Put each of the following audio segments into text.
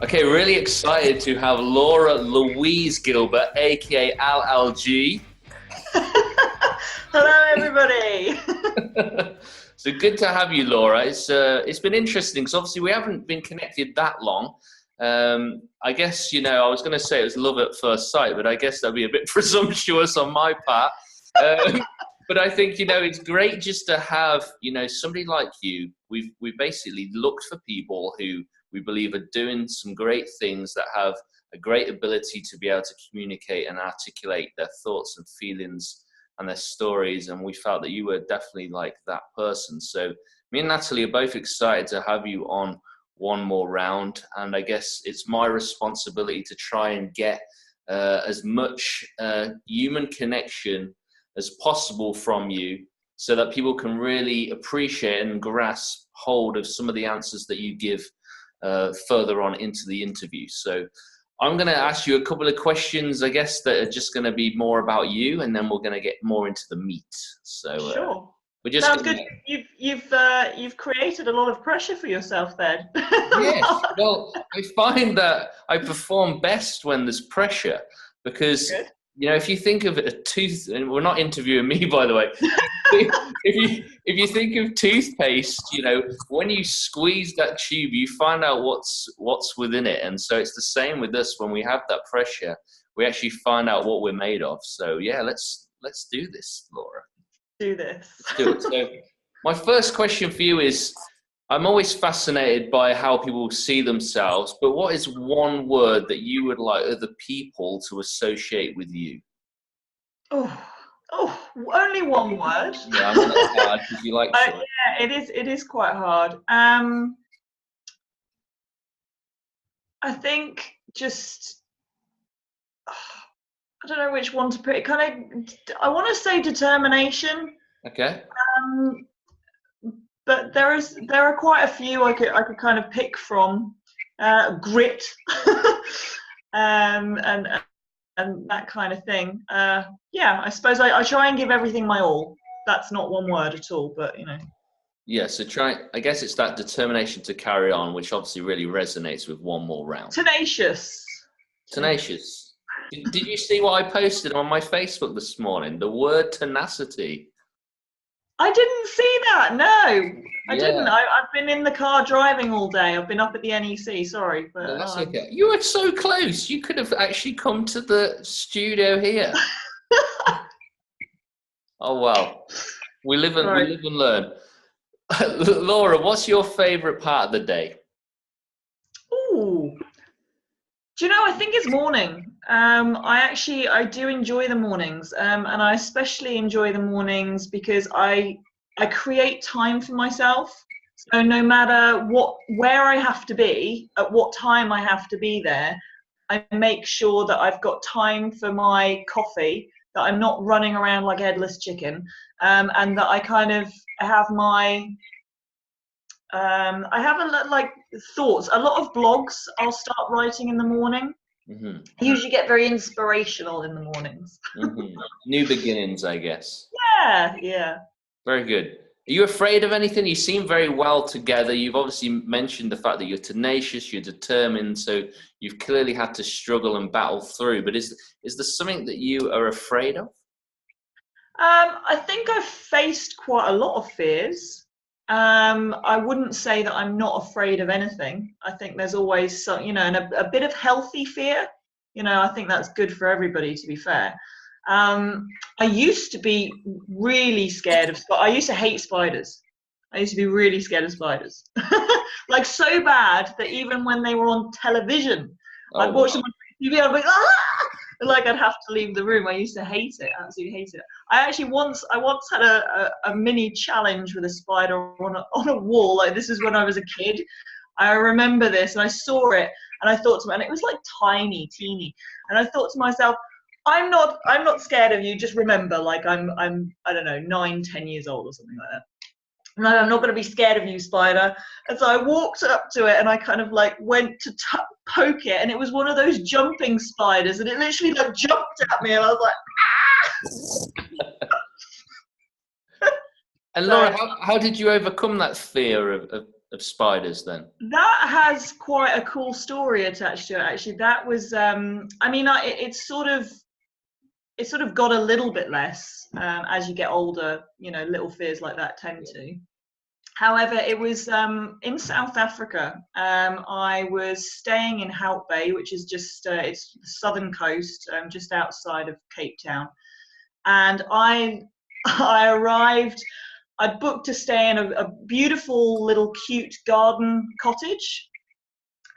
Okay, really excited to have Laura Louise Gilbert, aka LLG. Hello, everybody. So good to have you, Laura. It's been interesting because obviously we haven't been connected that long. I guess I was going to say it was love at first sight, but I guess that'd be a bit presumptuous on my part. But I think it's great just to have somebody like you. We've basically looked for people who we believe are doing some great things that have a great ability to be able to communicate and articulate their thoughts and feelings and their stories. And we felt that you were definitely like that person. So me and Natalie are both excited to have you on one more round. And I guess it's my responsibility to try and get as much human connection as possible from you so that people can really appreciate and grasp hold of some of the answers that you give further on into the interview. So I'm going to ask you a couple of questions, I guess, that are just going to be more about you, and then we're going to get more into the meat. So Sure. we're just Sounds good. You've created a lot of pressure for yourself then. Yes. Well, I find that I perform best when there's pressure because Good. if you think of a tooth, and we're not interviewing me, by the way. If you think of toothpaste, when you squeeze that tube, you find out what's within it, and so it's the same with us. When we have that pressure, we actually find out what we're made of. So yeah, let's do this, Laura. Do this. Let's do it. So my first question for you is, I'm always fascinated by how people see themselves, but what is one word that you would like other people to associate with you? Oh, only one word. Yeah, I know that's hard because you like yeah, it is quite hard. I think just I don't know which one to put. I want to say determination. Okay. But there are quite a few I could kind of pick from. Grit. and that kind of thing. Yeah, I suppose I try and give everything my all. That's not one word at all, but Yeah, so I guess it's that determination to carry on, which obviously really resonates with one more round. Tenacious. Did you see what I posted on my Facebook this morning? The word tenacity. I didn't see that. No, I didn't. I've been in the car driving all day. I've been up at the NEC. Sorry, but no, that's okay. You were so close. You could have actually come to the studio here. Oh well, we live and learn. Laura, what's your favorite part of the day? Ooh, do you know? I think it's morning. I do enjoy the mornings, and I especially enjoy the mornings because I create time for myself. So no matter where I have to be, at what time I have to be there, I make sure that I've got time for my coffee, that I'm not running around like a headless chicken, and that I kind of have my I have thoughts. A lot of blogs I'll start writing in the morning. Mm-hmm. I usually get very inspirational in the mornings. Mm-hmm. New beginnings, I guess. Yeah. Very good. Are you afraid of anything? You seem very well together. You've obviously mentioned the fact that you're tenacious, you're determined, so you've clearly had to struggle and battle through. But is there something that you are afraid of? I think I've faced quite a lot of fears. I wouldn't say that I'm not afraid of anything. I think there's always some, and a bit of healthy fear. I think that's good for everybody, to be fair. I used to be really scared of I used to hate spiders. I used to be really scared of spiders. Like so bad that even when they were on television, I'd watch them on TV, I'd be like, ah! Like I'd have to leave the room. I used to hate it, absolutely hate it. I once had a mini challenge with a spider on a wall. Like this is when I was a kid. I remember this, and I saw it, and I thought to myself, and it was like tiny, teeny, and I thought to myself, I'm not scared of you. Just remember, like I'm I don't know, 9-10 years old or something like that. No, I'm not going to be scared of you, spider. And so I walked up to it and I kind of like went to poke it, and it was one of those jumping spiders, and it literally like jumped at me, and I was like, ah! And Laura, how did you overcome that fear of of spiders then? That has quite a cool story attached to it, actually. That was, I mean, it's sort of got a little bit less as you get older. You know, little fears like that tend to. However, it was in South Africa. I was staying in Hout Bay, which is just it's the southern coast, just outside of Cape Town. And I arrived. I'd booked to stay in a beautiful little cute garden cottage,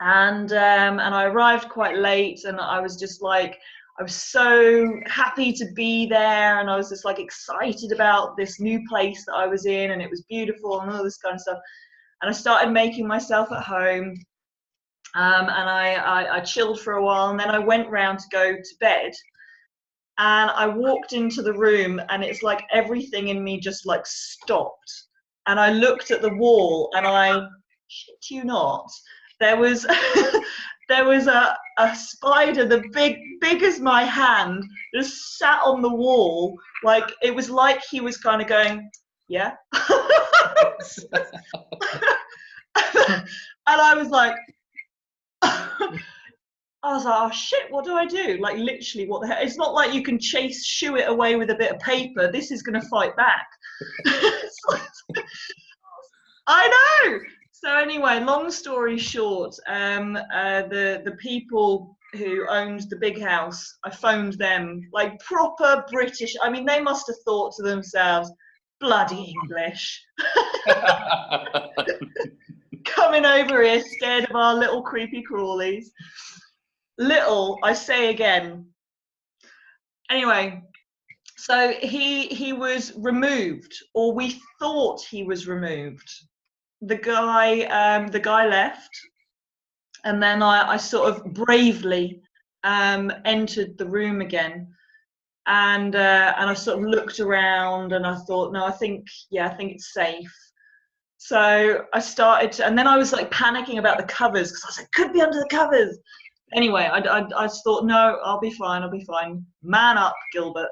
and I arrived quite late, and I was just like, I was so happy to be there, and I was just like excited about this new place that I was in, and it was beautiful and all this kind of stuff. And I started making myself at home, and I chilled for a while, and then I went round to go to bed. And I walked into the room, and it's like everything in me just like stopped. And I looked at the wall, and I shit you not, there was there was a spider, the big as my hand, just sat on the wall. Like, it was like he was kind of going, yeah. And I was like, oh shit, what do I do? Like, literally, what the hell? It's not like you can shoo it away with a bit of paper. This is going to fight back. I know. So anyway, long story short, the people who owned the big house, I phoned them, like proper British. I mean, they must have thought to themselves, bloody English. Coming over here scared of our little creepy crawlies. Little, I say again. Anyway, so he was removed, or we thought he was removed. The guy left, and then I sort of bravely entered the room again, and I sort of looked around, and I thought, no, I think it's safe. So I started to, and then I was like panicking about the covers, because I was like, could be under the covers. Anyway, I thought, no, I'll be fine. Man up, Gilbert.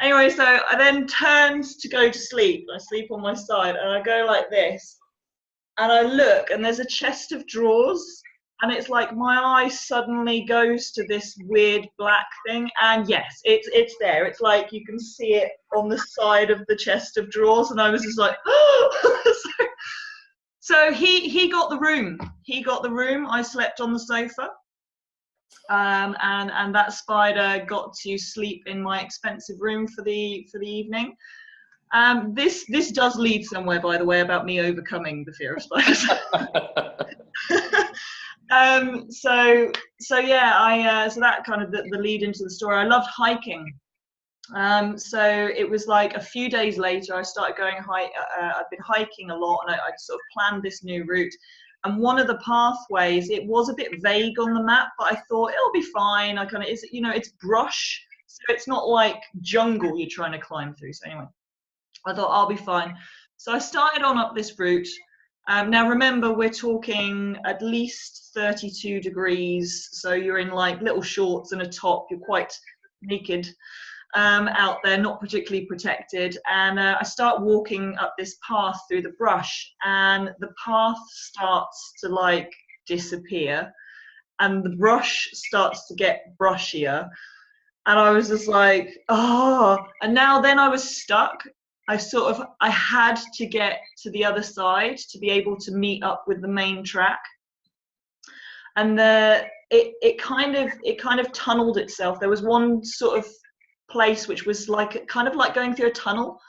Anyway, so I then turned to go to sleep. I sleep on my side, and I go like this, and I look, and there's a chest of drawers, and it's like my eye suddenly goes to this weird black thing, and yes, it's there. It's like you can see it on the side of the chest of drawers, and I was just like, oh! So he got the room. I slept on the sofa. And that spider got to sleep in my expensive room for the evening. This does lead somewhere, by the way, about me overcoming the fear of spiders. So yeah, so that kind of the lead into the story. I loved hiking. So it was like a few days later, I started going I've been hiking a lot, and I sort of planned this new route. And one of the pathways, it was a bit vague on the map, but I thought it'll be fine. It's brush, so it's not like jungle you're trying to climb through. So anyway, I thought I'll be fine. So I started on up this route. Now remember, we're talking at least 32 degrees. So you're in like little shorts and a top. You're quite naked out there, not particularly protected. And I start walking up this path through the brush, and the path starts to like disappear, and the brush starts to get brushier. And I was just like, oh, and now then I was stuck. I had to get to the other side to be able to meet up with the main track. And it kind of tunneled itself. There was one sort of place which was like kind of like going through a tunnel,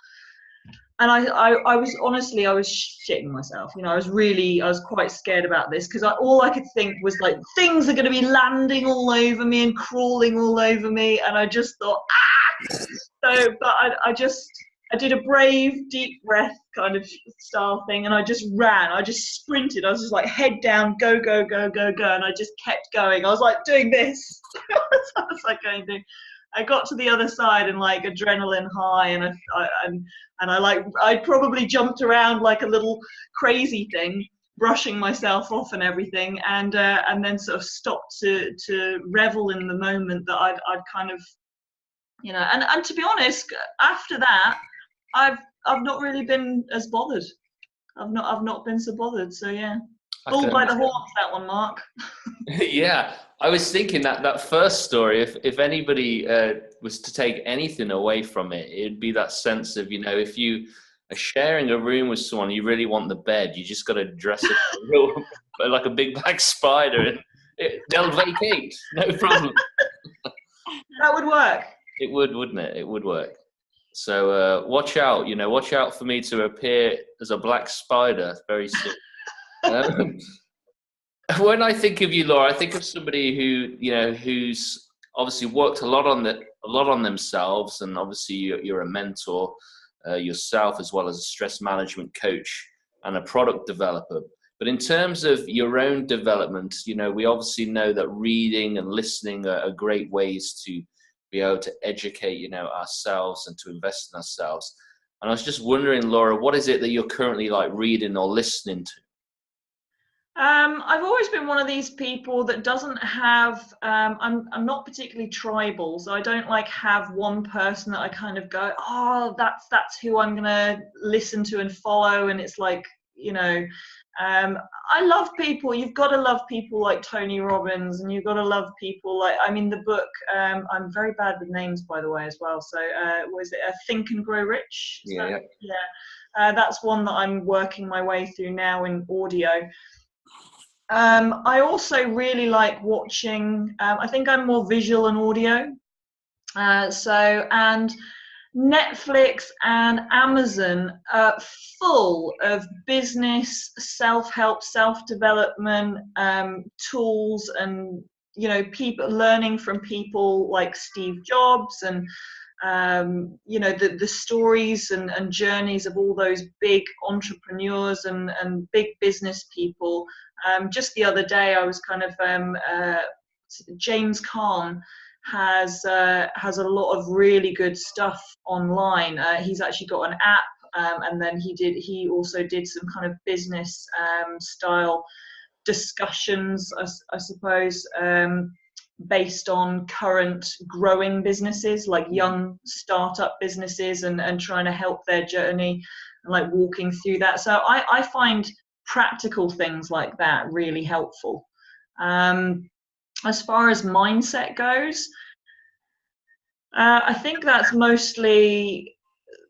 and I was honestly, I was shitting myself. I was quite scared about this, because all I could think was like, things are going to be landing all over me and crawling all over me, and I just thought, ah! So, but I did a brave deep breath kind of style thing, and I just ran. I just sprinted. I was just like, head down, go, and I just kept going. I was like doing this. I was like going through. I got to the other side, and like adrenaline high, and I probably jumped around like a little crazy thing, brushing myself off and everything, and then sort of stopped to revel in the moment that I'd kind of, and to be honest, after that, I've not really been as bothered. I've not been so bothered. So yeah, I bull can by the understand. horns, that one, Mark. Yeah, I was thinking that first story, if anybody was to take anything away from it, it'd be that sense of, if you are sharing a room with someone, you really want the bed, you just got to dress it like a big black spider, and they'll vacate, no problem. That would work. It would, wouldn't it? It would work. So watch out, watch out for me to appear as a black spider very soon. Um, when I think of you, Laura, I think of somebody who's obviously worked a lot on themselves, and obviously you're a mentor yourself, as well as a stress management coach and a product developer. But in terms of your own development, we obviously know that reading and listening are great ways to be able to educate, ourselves and to invest in ourselves. And I was just wondering, Laura, what is it that you're currently like reading or listening to? I've always been one of these people that doesn't have, I'm not particularly tribal, so I don't like have one person that I kind of go, oh, that's who I'm gonna listen to and follow, and it's like, I love people. You've got to love people like Tony Robbins, and you've got to love people like, the book, I'm very bad with names, by the way, as well. So what is it? Think and Grow Rich? Yeah. That's one that I'm working my way through now in audio. I also really like watching, I think I'm more visual and audio. And Netflix and Amazon are full of business, self-help, self-development tools, and people learning from people like Steve Jobs, and the stories and journeys of all those big entrepreneurs and big business people. Just the other day, I was kind of James Caan has a lot of really good stuff online. He's actually got an app, and then he also did some kind of business style discussions, I suppose, based on current growing businesses, like young startup businesses, and trying to help their journey and like walking through that. So I find practical things like that really helpful. As far as mindset goes, I think that's mostly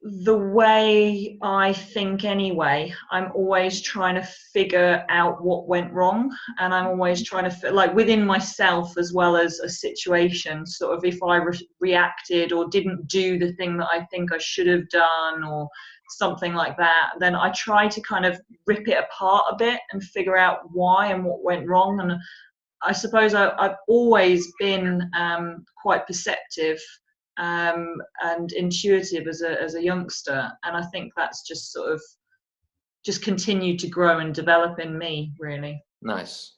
the way I think anyway. I'm always trying to figure out what went wrong, and I'm always trying to like within myself as well as a situation, sort of if I reacted or didn't do the thing that I think I should have done or something like that, then I try to kind of rip it apart a bit and figure out why and what went wrong. And I suppose I've always been quite perceptive and intuitive as a youngster, and I think that's just sort of continued to grow and develop in me, really. Nice.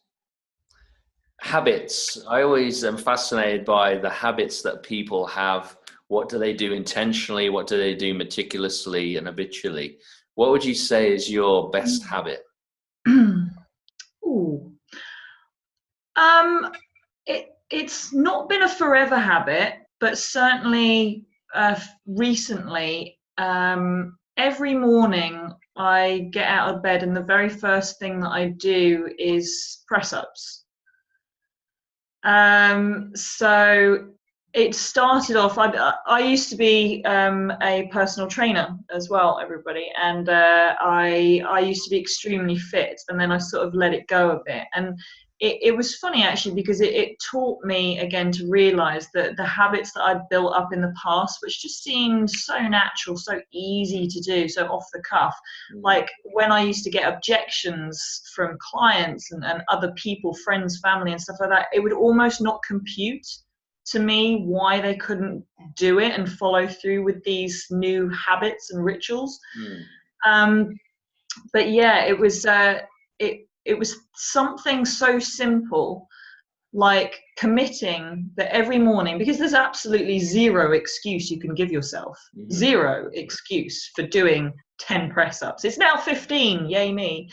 Habits. I always am fascinated by the habits that people have. What do they do intentionally? What do they do meticulously and habitually? What would you say is your best habit? Ooh. It's not been a forever habit, but certainly recently, every morning I get out of bed and the very first thing that I do is press-ups. So it started off, I used to be a personal trainer as well, everybody, and I used to be extremely fit, and then I sort of let it go a bit. And it was funny actually, because it taught me again to realize that the habits that I'd built up in the past, which just seemed so natural, so easy to do, so off the cuff, like when I used to get objections from clients and other people, friends, family and stuff like that, it would almost not compute to me why they couldn't do it and follow through with these new habits and rituals. But yeah, it was something so simple, like committing that every morning, because there's absolutely zero excuse you can give yourself, zero excuse for doing 10 press-ups. It's now 15, yay me.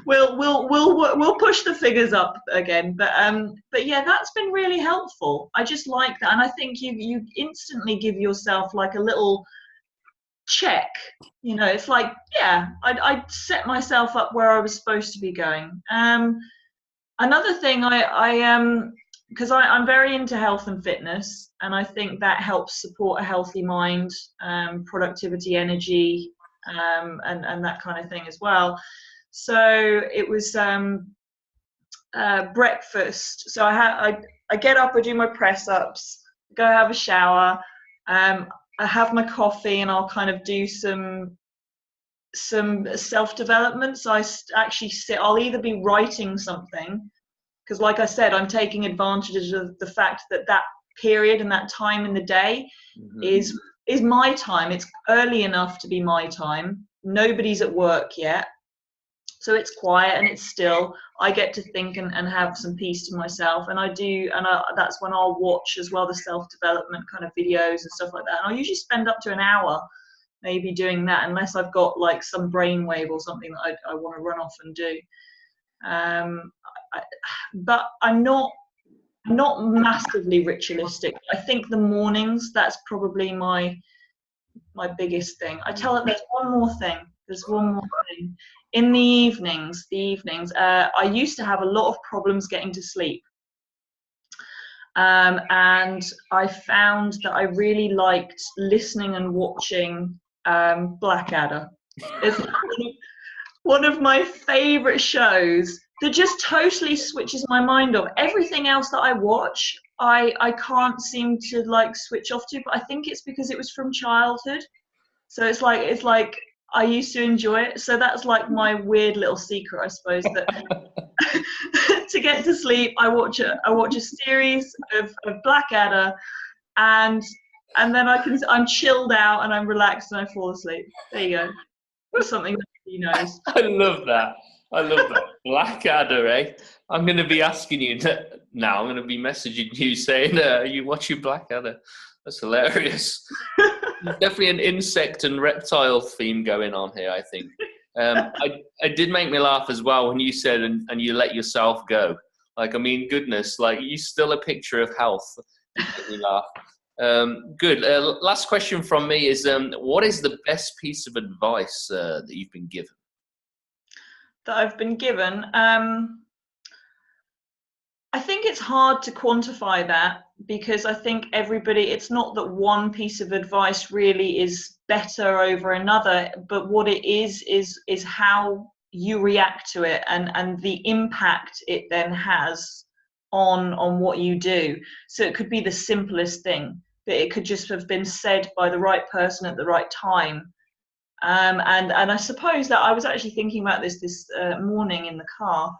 We'll push the figures up again, but yeah, that's been really helpful. I just like that, and I think you instantly give yourself like a little check. You know, it's like, yeah, I'd set myself up where I was supposed to be going. Another thing, because I'm very into health and fitness, and I think that helps support a healthy mind, productivity, energy, and that kind of thing as well. So it was breakfast. So I get up, I do my press ups, go have a shower, I have my coffee, and I'll kind of do some self-development. So actually I'll either be writing something, because like I said, I'm taking advantage of the fact that that period and that time in the day is my time. It's early enough to be my time. Nobody's at work yet. So it's quiet and it's still. I get to think and have some peace to myself, and that's when I'll watch as well the self-development kind of videos and stuff like that. And I'll usually spend up to an hour maybe doing that, unless I've got like some brainwave or something that I want to run off and do. But I'm not massively ritualistic. I think the mornings, that's probably my biggest thing. There's one more thing. In the evenings, I used to have a lot of problems getting to sleep. And I found that I really liked listening and watching Blackadder. It's one of my favorite shows that just totally switches my mind off. Everything else that I watch, I can't seem to like switch off to, but I think it's because it was from childhood. So it's like I used to enjoy it. So that's like my weird little secret, I suppose, that to get to sleep, I watch a series of Blackadder, and then I'm chilled out and I'm relaxed and I fall asleep. There you go. That's something that he knows. I love that. Blackadder, eh? I'm going to be asking you now. I'm going to be messaging you saying, you watch your Blackadder. That's hilarious. There's definitely an insect and reptile theme going on here, I think. I did make me laugh as well when you said, and you let yourself go. Like, I mean, goodness, like, you're still a picture of health. You made me laugh. Good. Last question from me is, what is the best piece of advice that you've been given? That I've been given? I think it's hard to quantify that, because I think it's not that one piece of advice really is better over another, but what it is how you react to it and the impact it then has on what you do. So it could be the simplest thing, but it could just have been said by the right person at the right time. And I suppose that I was actually thinking about this morning in the car.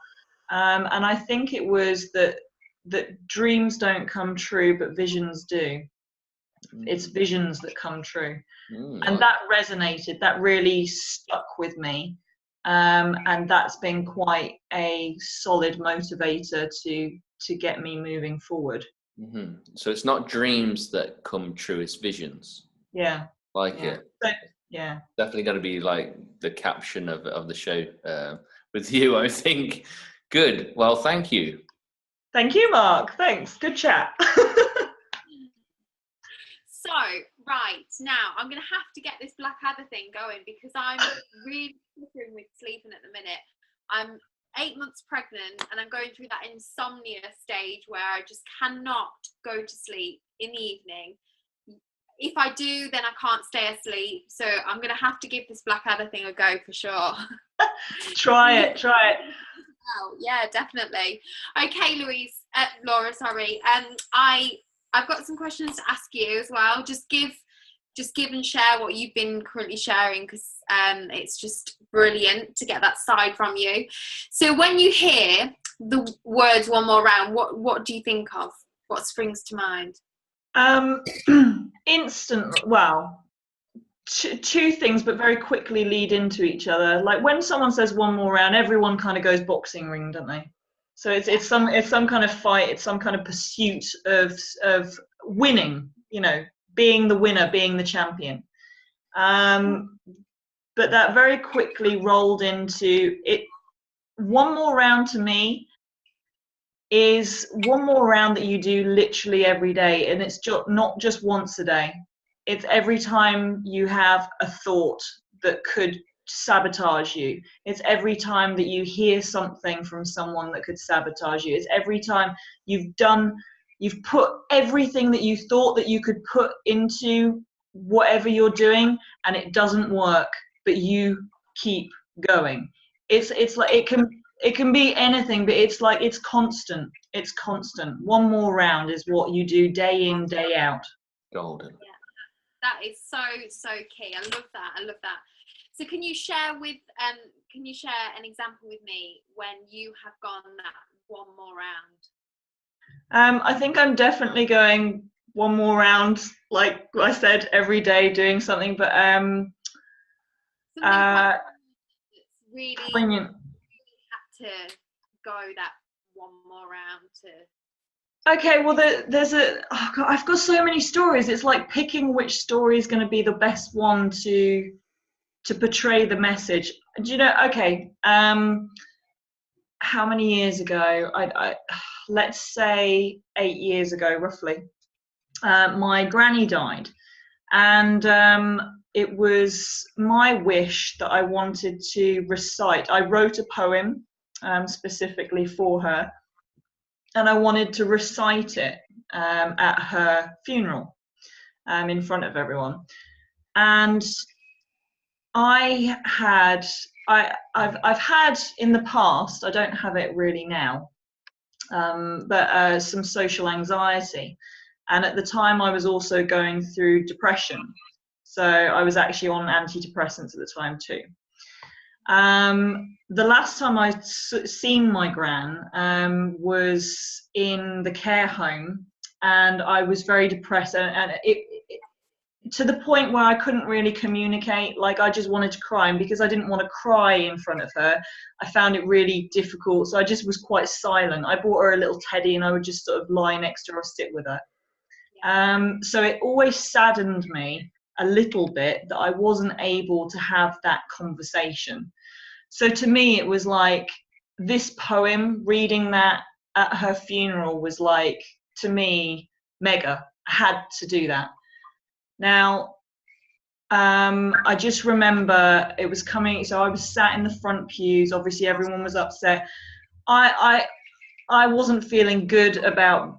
And I think it was that dreams don't come true, but visions do. It's visions that come true. And that resonated, that really stuck with me. And that's been quite a solid motivator to get me moving forward. Mm-hmm. So it's not dreams that come true, it's visions. Yeah. It. So, yeah. Definitely going to be like the caption of the show with you, I think. Good. Well, thank you. Thank you, Mark. Thanks. Good chat. So, right, now I'm going to have to get this Blackadder thing going, because I'm really suffering with sleeping at the minute. I'm 8 months pregnant and I'm going through that insomnia stage where I just cannot go to sleep in the evening. If I do, then I can't stay asleep. So I'm going to have to give this Blackadder thing a go for sure. Try it. Oh, yeah, definitely. Okay, Laura, sorry. I've got some questions to ask you as well. Just give and share what you've been currently sharing, because it's just brilliant to get that side from you. So when you hear the words "one more round," what do you think of? What springs to mind? Instant. Well, two things, but very quickly lead into each other. Like when someone says "one more round," everyone kind of goes boxing ring, don't they? So it's some kind of fight. It's some kind of pursuit of winning. You know, being the winner, being the champion. But that very quickly rolled into it. One more round to me is one more round that you do literally every day, and it's not just once a day. It's every time you have a thought that could sabotage you. It's every time that you hear something from someone that could sabotage you. It's every time you've put everything that you thought that you could put into whatever you're doing, and it doesn't work, but you keep going. It's like it can be anything, but it's like it's constant. It's constant. One more round is what you do day in, day out. Golden. Yeah, that is so key. I love that. So can you share an example with me when you have gone that one more round? I think I'm definitely going one more round, like I said, every day doing something, but really poignant. had to go that one more round to. Okay, well, I've got so many stories. It's like picking which story is going to be the best one to portray the message. Do you know? Okay, how many years ago? I let's say 8 years ago, roughly. My granny died, and it was my wish that I wanted to recite. I wrote a poem specifically for her, and I wanted to recite it at her funeral in front of everyone. And I've had in the past, I don't have it really now, but some social anxiety. And at the time I was also going through depression. So I was actually on antidepressants at the time too. The last time I'd seen my gran was in the care home, and I was very depressed, and it to the point where I couldn't really communicate. Like, I just wanted to cry, and because I didn't want to cry in front of her, I found it really difficult. So I just was quite silent. I bought her a little teddy, and I would just sort of lie next to her or sit with her. So it always saddened me a little bit that I wasn't able to have that conversation. So to me, it was like this poem, reading that at her funeral was like, to me, mega. I had to do that. Now, I just remember it was coming, so I was sat in the front pews. Obviously, everyone was upset. I wasn't feeling good about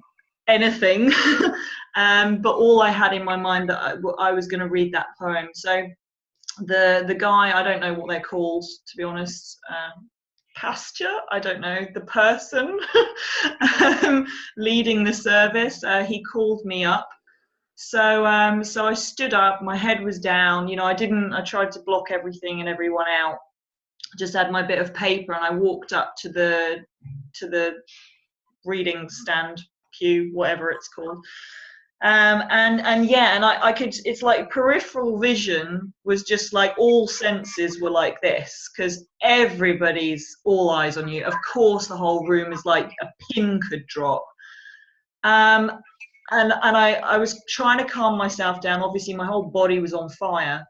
anything, but all I had in my mind that I was going to read that poem. So the guy, I don't know what they're called, to be honest, pastor, I don't know, the person leading the service, he called me up. So I stood up, my head was down, you know, I tried to block everything and everyone out. Just had my bit of paper, and I walked up to the reading stand, pew, whatever it's called. And I could, it's like peripheral vision was just like all senses were like this, because everybody's all eyes on you. Of course, the whole room is like a pin could drop. And I was trying to calm myself down. Obviously, my whole body was on fire.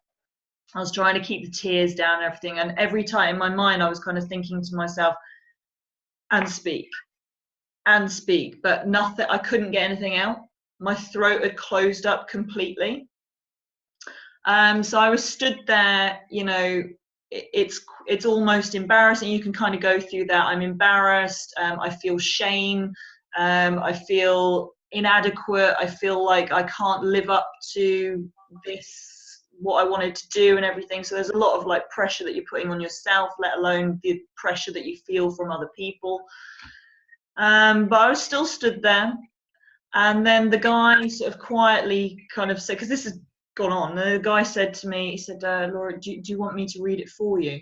I was trying to keep the tears down and everything. And every time in my mind, I was kind of thinking to myself, and speak, but nothing, I couldn't get anything out. My throat had closed up completely. So I was stood there, you know, it's almost embarrassing. You can kind of go through that. I'm embarrassed. I feel shame. I feel inadequate. I feel like I can't live up to this, what I wanted to do and everything. So there's a lot of like pressure that you're putting on yourself, let alone the pressure that you feel from other people. But I was still stood there. And then the guy sort of quietly kind of said, because this has gone on, the guy said to me, he said, Laura, do you want me to read it for you?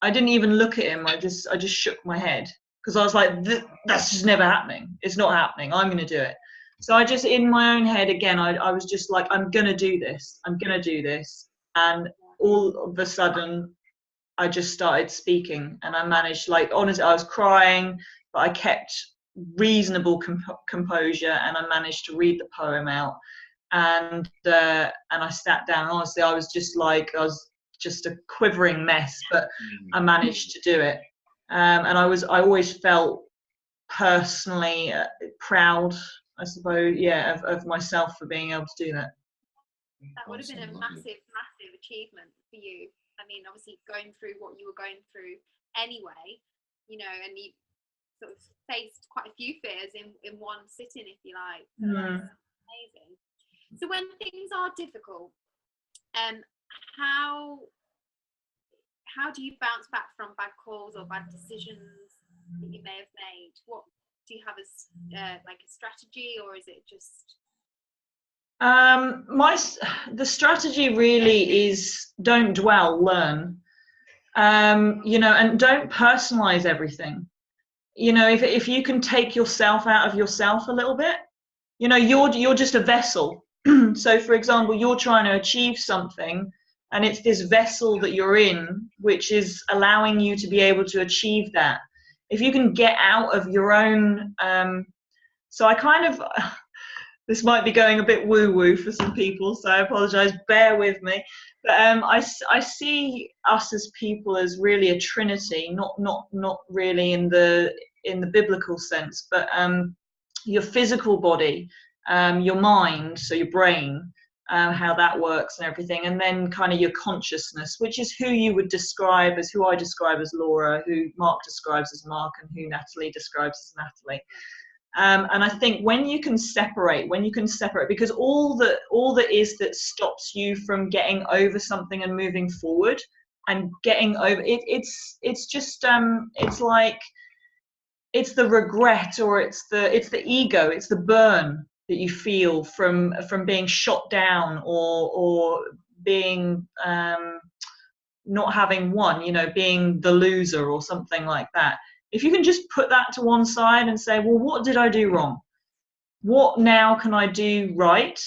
I didn't even look at him. I just shook my head, because I was like, that's just never happening. It's not happening. I'm going to do it. So I just, in my own head, again, I was just like, I'm going to do this. I'm going to do this. And all of a sudden, I just started speaking, and I managed, like, honestly, I was crying, but I kept reasonable composure, and I managed to read the poem out. And I sat down. Honestly, I was just a quivering mess, but I managed to do it. And I always felt personally proud, I suppose, of myself for being able to do that. That would have been a massive, massive achievement for you. I mean, obviously going through what you were going through anyway, you know, and you sort of faced quite a few fears in one sitting, if you like. So that's amazing. So when things are difficult, how do you bounce back from bad calls or bad decisions that you may have made? What do you have as like a strategy, or is it just? The strategy really is don't dwell, learn. You know, and don't personalize everything. You know, if you can take yourself out of yourself a little bit, you know, you're just a vessel. So for example, you're trying to achieve something, and it's this vessel that you're in which is allowing you to be able to achieve that. If you can get out of your own so I kind of this might be going a bit woo-woo for some people, so I apologize, bear with me. But I see us as people as really a trinity, not really in the biblical sense, but your physical body, your mind, so your brain, how that works and everything, and then kind of your consciousness, which is who you would describe as, who I describe as Laura, who Mark describes as Mark, and who Natalie describes as Natalie. And I think when you can separate, because all that is that stops you from getting over something and moving forward and getting over it, it's just it's like, it's the regret, or it's the ego, it's the burn that you feel from being shot down, or being not having won, you know, being the loser or something like that. If you can just put that to one side and say, well, what did I do wrong? What now can I do right?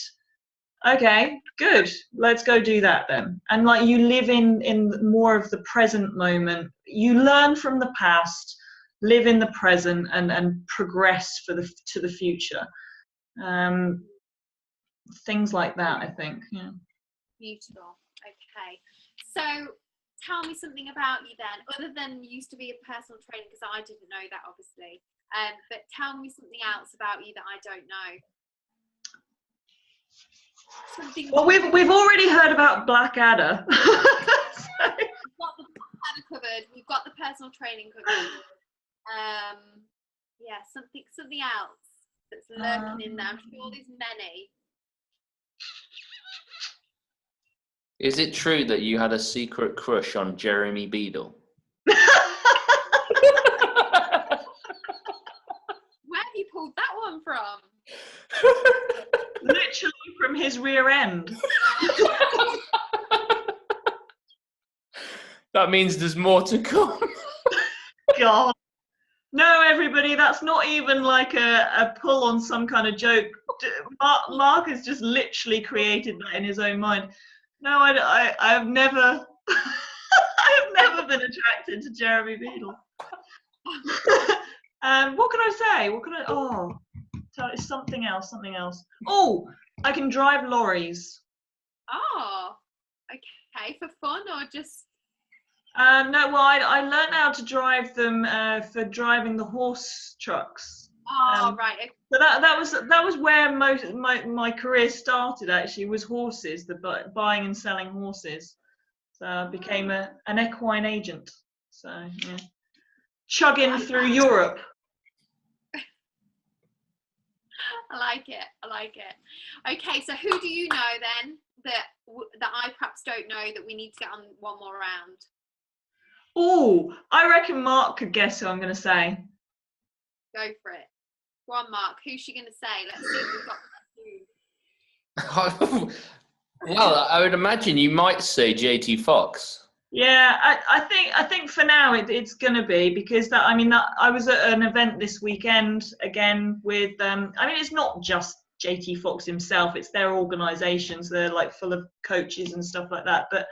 Okay, good. Let's go do that then. And like, you live in more of the present moment. You learn from the past, live in the present, and progress to the future. Things like that, I think. Yeah. Beautiful. Okay. So tell me something about you then, other than you used to be a personal trainer, because I didn't know that, obviously. But tell me something else about you that I don't know. Something. Well, we've already heard about Blackadder. So. We've got the Blackadder covered. We've got the personal training covered. Yeah, something else that's lurking in there. I'm sure there's many. Is it true that you had a secret crush on Jeremy Beadle? Where have you pulled that one from? Literally from his rear end. That means there's more to come. God. No, everybody, that's not even like a pull on some kind of joke. Mark has just literally created that in his own mind. No, I've never I've never been attracted to Jeremy Beadle. What can I say? It's something else. Oh, I can drive lorries. Oh, okay, for fun or just? No, well, I learned how to drive them for driving the horse trucks. Oh, right. Okay. So that was where my career started. Actually, was horses, buying and selling horses. So I became an equine agent. So yeah, chugging through Europe. I like it. Okay, so who do you know then that I perhaps don't know that we need to get on one more round? Oh, I reckon Mark could guess who I'm going to say. Go for it. Go on, Mark. Who's she going to say? Let's see if we've got that. Well, I would imagine you might say JT Fox. Yeah, I think for now it's going to be, because I was at an event this weekend again with it's not just JT Fox himself, it's their organisations. They're like full of coaches and stuff like that, but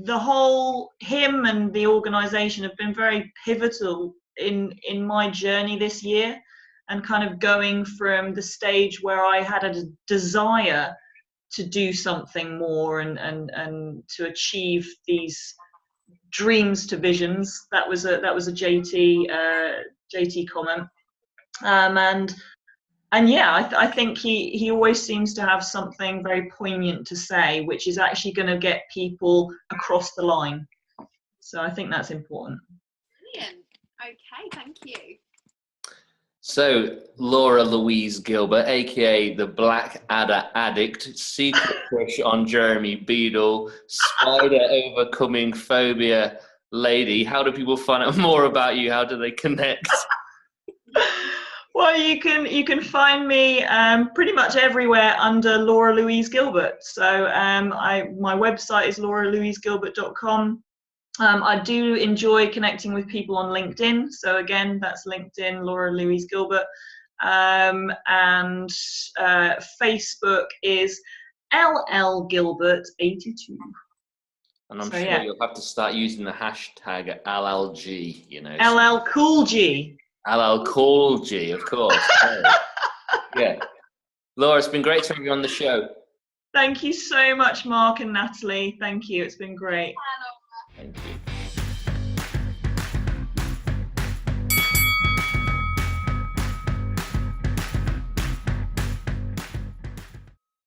the whole, him and the organisation have been very pivotal in my journey this year, and kind of going from the stage where I had a desire to do something more and to achieve these dreams to visions. That was a JT comment, and yeah, I think he always seems to have something very poignant to say, which is actually going to get people across the line. So I think that's important. Brilliant. Okay, thank you. So, Laura Louise Gilbert, aka the Black Adder Addict, secret crush on Jeremy Beadle, spider overcoming phobia lady. How do people find out more about you? How do they connect? Well, you can find me pretty much everywhere under Laura Louise Gilbert. So my website is lauralouisegilbert.com. I do enjoy connecting with people on LinkedIn. So again, that's LinkedIn, Laura Louise Gilbert. And Facebook is LL Gilbert 82. And I'm sure you'll have to start using the hashtag LLG, you know. LL Cool G. LL Cool G, of course. Yeah. Laura, it's been great to have you on the show. Thank you so much, Mark and Natalie. Thank you. It's been great. Thank you.